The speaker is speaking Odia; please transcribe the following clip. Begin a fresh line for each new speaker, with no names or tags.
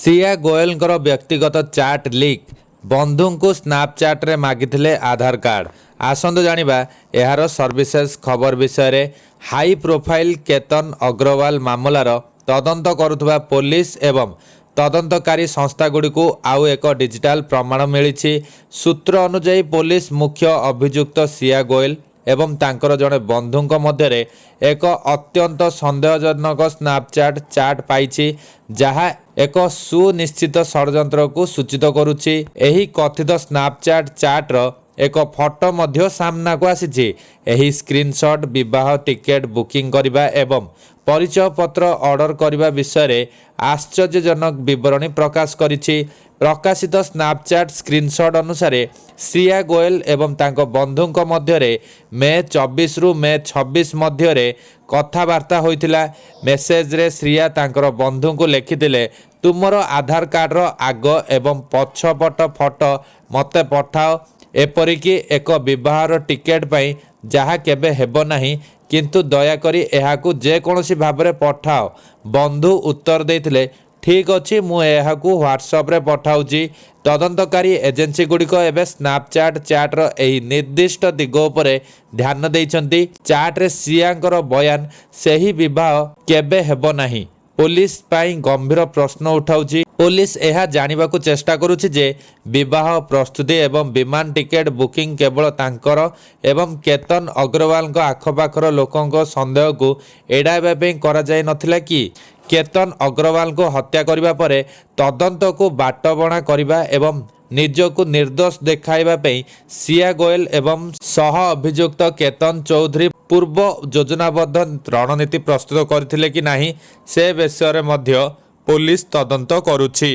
सिया गोयलଙ୍କର ବ୍ୟକ୍ତିଗତ ଚାଟ୍ ଲିକ୍ ବନ୍ଧୁଙ୍କୁ ସ୍ନାପଚାଟ୍ରେ ମାଗିଥିଲେ ଆଧାର କାର୍ଡ। ଆସନ୍ତୁ ଜାଣିବା ଏହାର ସର୍ଭିସେସ୍ ଖବର ବିଷୟରେ। ହାଇ ପ୍ରୋଫାଇଲ୍ କେତନ ଅଗ୍ରୱାଲ ମାମଲାର ତଦନ୍ତ କରୁଥିବା ପୋଲିସ ଏବଂ ତଦନ୍ତକାରୀ ସଂସ୍ଥାଗୁଡ଼ିକୁ ଆଉ ଏକ ଡିଜିଟାଲ ପ୍ରମାଣ ମିଳିଛି। ସୂତ୍ର ଅନୁଯାୟୀ ପୋଲିସ ମୁଖ୍ୟ ଅଭିଯୁକ୍ତ ସିଆ ଗୋୟଲ ଏବଂ ତାଙ୍କର ଜଣେ ବନ୍ଧୁଙ୍କ ମଧ୍ୟରେ ଏକ ଅତ୍ୟନ୍ତ ସନ୍ଦେହଜନକ ସ୍ନାପଚାଟ୍ ଚାଟ୍ ପାଇଛି, ଯାହା ଏକ ସୁନିଶ୍ଚିତ ଷଡ଼ଯନ୍ତ୍ରକୁ ସୂଚିତ କରୁଛି। ଏହି କଥିତ ସ୍ନାପଚାଟ୍ ଚାଟ୍ର ଏକ ଫଟୋ ମଧ୍ୟ ସାମ୍ନାକୁ ଆସିଛି। ଏହି ସ୍କ୍ରିନଶଟ୍ ବିବାହ ଟିକେଟ୍ ବୁକିଂ କରିବା ଏବଂ ପରିଚୟପତ୍ର ଅର୍ଡର କରିବା ବିଷୟରେ ଆଶ୍ଚର୍ଯ୍ୟଜନକ ବିବରଣୀ ପ୍ରକାଶ କରିଛି। ପ୍ରକାଶିତ ସ୍ନାପଚାଟ୍ ସ୍କ୍ରିନଶଟ୍ ଅନୁସାରେ ସିଆ ଗୋୟଲ ଏବଂ ତାଙ୍କ ବନ୍ଧୁଙ୍କ ମଧ୍ୟରେ ମେ 24ରୁ ମେ 26 ମଧ୍ୟରେ କଥାବାର୍ତ୍ତା ହୋଇଥିଲା। ମେସେଜରେ ଶ୍ରିୟା ତାଙ୍କର ବନ୍ଧୁଙ୍କୁ ଲେଖିଥିଲେ, ତୁମର ଆଧାର କାର୍ଡର ଆଗ ଏବଂ ପଛପଟ ଫଟୋ ମୋତେ ପଠାଅ, ଏପରିକି ଏକ ବିବାହର ଟିକେଟ୍ ପାଇଁ ଯାହା କେବେ ହେବ ନାହିଁ, କିନ୍ତୁ ଦୟାକରି ଏହାକୁ ଯେକୌଣସି ଭାବରେ ପଠାଅ। ବନ୍ଧୁ ଉତ୍ତର ଦେଇଥିଲେ, ଠିକ୍ ଅଛି, ମୁଁ ଏହାକୁ ହ୍ୱାଟ୍ସଆପ୍ରେ ପଠାଉଛି। ତଦନ୍ତକାରୀ ଏଜେନ୍ସିଗୁଡ଼ିକ ଏବେ ସ୍ନାପଚାଟ୍ ଚାଟ୍ର ଏହି ନିର୍ଦ୍ଦିଷ୍ଟ ଦିଗ ଉପରେ ଧ୍ୟାନ ଦେଇଛନ୍ତି। ଚାଟ୍ରେ ସିଆଙ୍କର ବୟାନ, ସେହି ବିବାହ କେବେ ହେବ ନାହିଁ, ପୋଲିସ ପାଇଁ ଗମ୍ଭୀର ପ୍ରଶ୍ନ ଉଠାଉଛି। ପୋଲିସ ଏହା ଜାଣିବାକୁ ଚେଷ୍ଟା କରୁଛି ଯେ ବିବାହ ପ୍ରସ୍ତୁତି ଏବଂ ବିମାନ ଟିକେଟ୍ ବୁକିଂ କେବଳ ତାଙ୍କର ଏବଂ କେତନ ଅଗ୍ରୱାଲଙ୍କ ଆଖପାଖର ଲୋକଙ୍କ ସନ୍ଦେହକୁ ଏଡ଼ାଇବା ପାଇଁ କରାଯାଇନଥିଲା କି? କେତନ ଅଗ୍ରୱାଲଙ୍କୁ ହତ୍ୟା କରିବା ପରେ ତଦନ୍ତକୁ ବାଟବଣା କରିବା ଏବଂ ନିଜକୁ ନିର୍ଦ୍ଦୋଷ ଦେଖାଇବା ପାଇଁ ସିଆ ଗୋୟଲ ଏବଂ ସହ ଅଭିଯୁକ୍ତ କେତନ ଚୌଧୁରୀ ପୂର୍ବ ଯୋଜନାବଦ୍ଧ ରଣନୀତି ପ୍ରସ୍ତୁତ କରିଥିଲେ କି ନାହିଁ, ସେ ବିଷୟରେ ମଧ୍ୟ ପୋଲିସ ତଦନ୍ତ କରୁଛି।